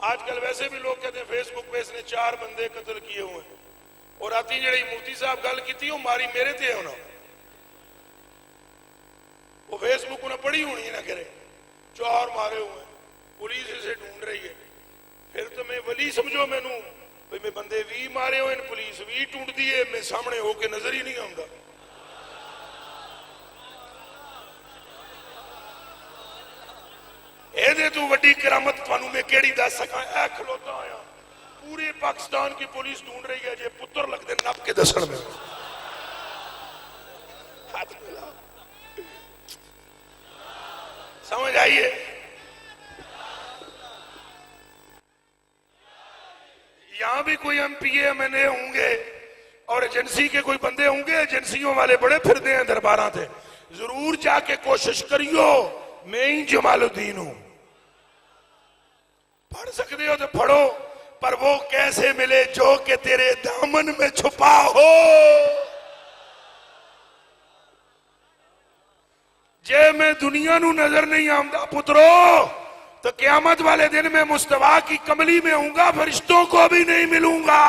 आजकल वैसे भी लोग कहते हैं फेसबुक पे इसने 4 बंदे कत्ल किए हुए हैं, और राती जी मुफ्ती साहब गल की मारी मेरे ते होना, वो फेसबुक उन्हें पढ़ी होनी ना करे, 4 मारे हुए, पुलिस इसे ढूंढ रही है। फिर तो मैं वली समझो मैनू, भाई मैं बंदे 20 मारे हुए, पुलिस 20 ढूंढती है, मैं सामने होके नजर ही नहीं आता। ये तू वड्डी करामत थानू मैं केड़ी दस सका। ऐ खलोता आया, पूरे पाकिस्तान की पुलिस ढूंढ रही है, जे पुत्र लगते नप के दसन में। समझ आइए, यहां भी कोई MPA MNA होंगे और एजेंसी के कोई बंदे होंगे, एजेंसियों वाले बड़े फिरते हैं दरबारा थे, जरूर जाके कोशिश करियो, मैं ही जमालुद्दीन हूं। पढ़ सकते हो तो पढ़ो, पर वो कैसे मिले जो कि तेरे दामन में छुपा हो। जे मैं दुनिया नू नजर नहीं आमदा पुत्रो, तो क़यामत वाले दिन में मुस्तफा की कमली में होऊंगा, फरिश्तों को भी नहीं मिलूंगा।